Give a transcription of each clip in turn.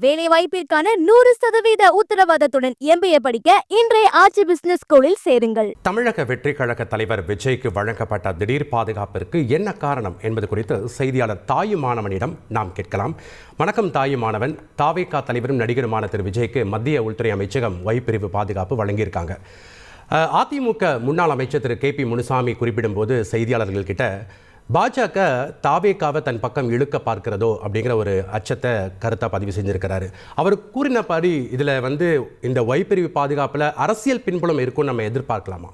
வேலை வாய்ப்பிற்கான 100% உத்தரவாதத்துடன் MBA படிக்க இன்றைய ஆட்சி பிசினஸ் ஸ்கூலில் சேருங்கள். தமிழக வெற்றி கழக தலைவர் விஜய்க்கு வழங்கப்பட்ட திடீர் பாதுகாப்பிற்கு என்ன காரணம் என்பது குறித்து செய்தியாளர் தாயுமானவனிடம் நாம் கேட்கலாம். வணக்கம் தாயுமானவன். தாவேகா தலைவரும் நடிகருமான திரு விஜய்க்கு மத்திய உள்துறை அமைச்சகம் ஒய் பிரிவு பாதுகாப்பு வழங்கியிருக்காங்க. அதிமுக முன்னாள் அமைச்சர் திரு KP முனுசாமி குறிப்பிடும்போது செய்தியாளர்கள் கிட்ட பாஜக தாவேகாவை தன் பக்கம் இழுக்க பார்க்கிறதோ அப்படிங்கிற ஒரு அச்சத்தை கருத்தை பதிவு செஞ்சிருக்கிறாரு. அவர் கூறினபடி இதில் இந்த ஒய் பிரிவு பாதுகாப்பில் அரசியல் பின்புலம் இருக்கும்னு நம்ம எதிர்பார்க்கலாமா?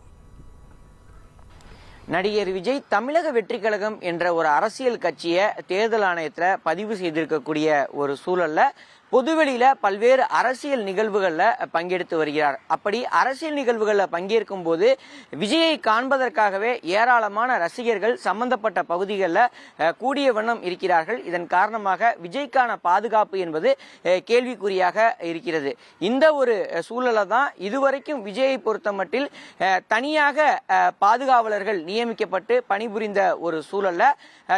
நடிகர் விஜய் தமிழக வெற்றி கழகம் என்ற ஒரு அரசியல் கட்சியை தேர்தல் ஆணையத்தில் பதிவு செய்திருக்கக்கூடிய ஒரு சூழல்ல பொதுவெளியில பல்வேறு அரசியல் நிகழ்வுகள்ல பங்கெடுத்து வருகிறார். அப்படி அரசியல் நிகழ்வுகளில் பங்கேற்கும் போது விஜயை காண்பதற்காகவே ஏராளமான ரசிகர்கள் சம்பந்தப்பட்ட பகுதிகளில் கூடிய வண்ணம் இருக்கிறார்கள். இதன் காரணமாக விஜய்க்கான பாதுகாப்பு என்பது கேள்விக்குறியாக இருக்கிறது. இந்த ஒரு சூழலை தான் இதுவரைக்கும் விஜயை பொறுத்த மட்டில் தனியாக பாதுகாவலர்கள் நியமிக்கப்பட்டு பணிபுரிந்த ஒரு சூழல்ல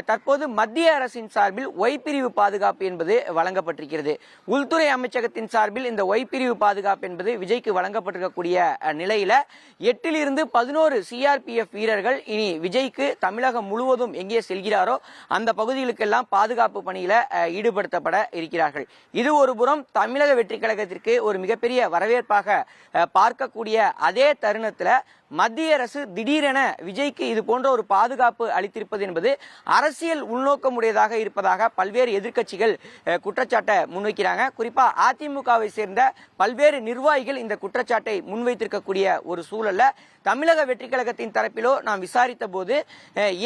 தற்போது மத்திய அரசின் சார்பில் ஒய் பிரிவு பாதுகாப்பு என்பது வழங்கப்பட்டிருக்கிறது. உள்துறை அமைச்சகத்தின் சார்பில் இந்த ஒய் பிரிவு பாதுகாப்பு என்பது விஜய்க்கு வழங்கப்பட்டிருக்கக்கூடிய நிலையில 8 to 11 CRPF வீரர்கள் இனி விஜய்க்கு தமிழகம் முழுவதும் எங்கே செல்கிறாரோ அந்த பகுதிகளுக்கெல்லாம் பாதுகாப்பு பணியில ஈடுபடுத்தப்பட இருக்கிறார்கள். இது ஒரு புறம் தமிழக வெற்றி கழகத்திற்கு ஒரு மிகப்பெரிய வரவேற்பாக பார்க்கக்கூடிய அதே தருணத்துல மத்திய அரசு திடீரென விஜய்க்கு இது போன்ற ஒரு பாதுகாப்பு அளித்திருப்பது என்பது அரசியல் உள்நோக்கமுடையதாக இருப்பதாக பல்வேறு எதிர்க்கட்சிகள் குற்றச்சாட்டை முன்வைக்கிறாங்க. குறிப்பா அதிமுகவை சேர்ந்த பல்வேறு நிர்வாகிகள் இந்த குற்றச்சாட்டை முன்வைத்திருக்கக்கூடிய ஒரு சூழல்ல தமிழக வெற்றி கழகத்தின் தரப்பிலோ நாம் விசாரித்த போது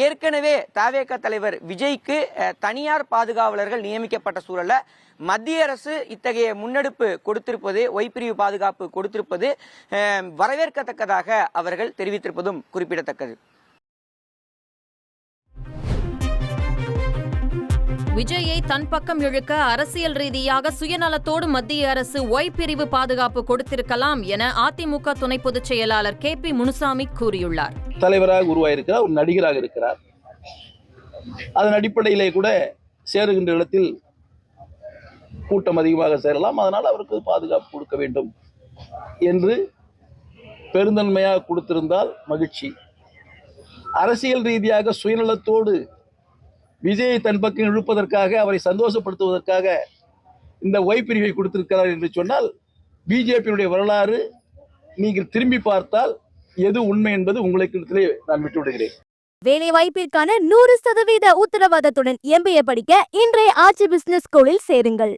ஏற்கனவே தவேக தலைவர் விஜய்க்கு தனியார் பாதுகாவலர்கள் நியமிக்கப்பட்ட சூழல்ல மத்திய அரசு இத்தகைய முன்னெடுப்பு கொடுத்திருப்பது, ஒய் பிரிவு பாதுகாப்பு கொடுத்திருப்பது வரவேற்கத்தக்கதாக அவர்கள் தெரிவித்திருப்பதும் குறிப்பிடத்தக்கது. விஜயை தன் பக்கம் இழுக்க அரசியல் ரீதியாக சுயநலத்தோடு மத்திய அரசு ஒய் பிரிவு பாதுகாப்பு கொடுத்திருக்கலாம் என அதிமுக துணை பொதுச் செயலாளர் KP முனுசாமி கூறியுள்ளார். தலைவராக உருவாயிருக்கிறார், ஒரு நடிகராக இருக்கிறார். அதன் அடிப்படையிலே கூட சேருகின்ற இடத்தில் கூட்டம் அதிகமாக சேரலாம், அதனால் அவருக்கு பாதுகாப்பு கொடுக்க வேண்டும் என்று பெருந்தன்மையாக கொடுத்திருந்தால் மகிழ்ச்சி. அரசியல் ரீதியாக சுயநலத்தோடு விஜயை தன் பக்கம் இழுப்பதற்காக, அவரை சந்தோஷப்படுத்துவதற்காக இந்த ஒய் பிரிவை கொடுத்திருக்கிறார் என்று சொன்னால் பிஜேபியினுடைய வரலாறு நீங்கள் திரும்பி பார்த்தால் எது உண்மை என்பது உங்களுக்கு நான் விட்டுவிடுகிறேன். வேலை வாய்ப்பிற்கான 100% உத்தரவாதத்துடன் MBA படிக்க இன்றைய ஆட்சி பிசினஸ் ஸ்கூலில் சேருங்கள்.